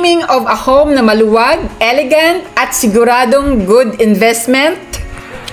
Dreaming of a home na maluwag, elegant, at siguradong good investment?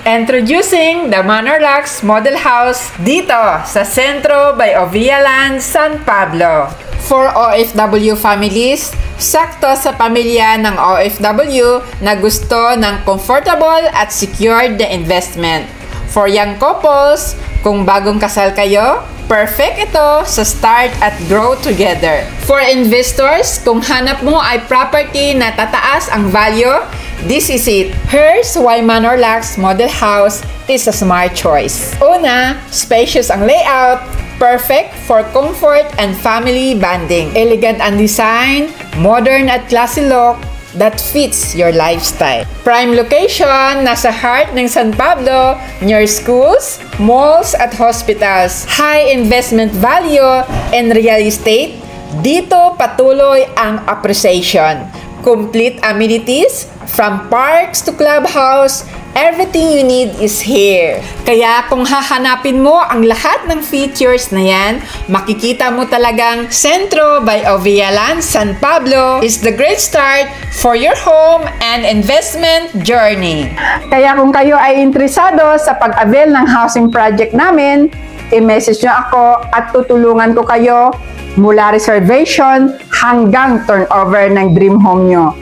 Introducing the Manor-Lax Model House dito sa Centro by Ovialan, San Pablo. For OFW families, sakto sa pamilya ng OFW na gusto ng comfortable at secured na investment. For young couples, kung bagong kasal kayo, perfect ito sa start at grow together. For investors, kung hanap mo ay property na tataas ang value, this is it. Here's why Manor-Lax Model House is a smart choice. Una, spacious ang layout, perfect for comfort and family bonding. Elegant ang design, modern at classy look that fits your lifestyle. Prime location, nasa heart ng San Pablo, near schools, malls at hospitals. High investment value in real estate, dito patuloy ang appreciation. Complete amenities, from parks to clubhouse, everything you need is here. Kaya kung hahanapin mo ang lahat ng features na yan, makikita mo talagang Centro by Ovialan, San Pablo is the great start for your home and investment journey. Kaya kung kayo ay interesado sa pag-avail ng housing project namin, i-message nyo ako at tutulungan ko kayo mula reservation hanggang turnover ng dream home nyo.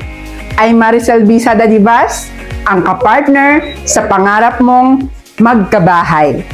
Ay Maricel Bisa Dadivas, ang kapartner sa pangarap mong magkabahay.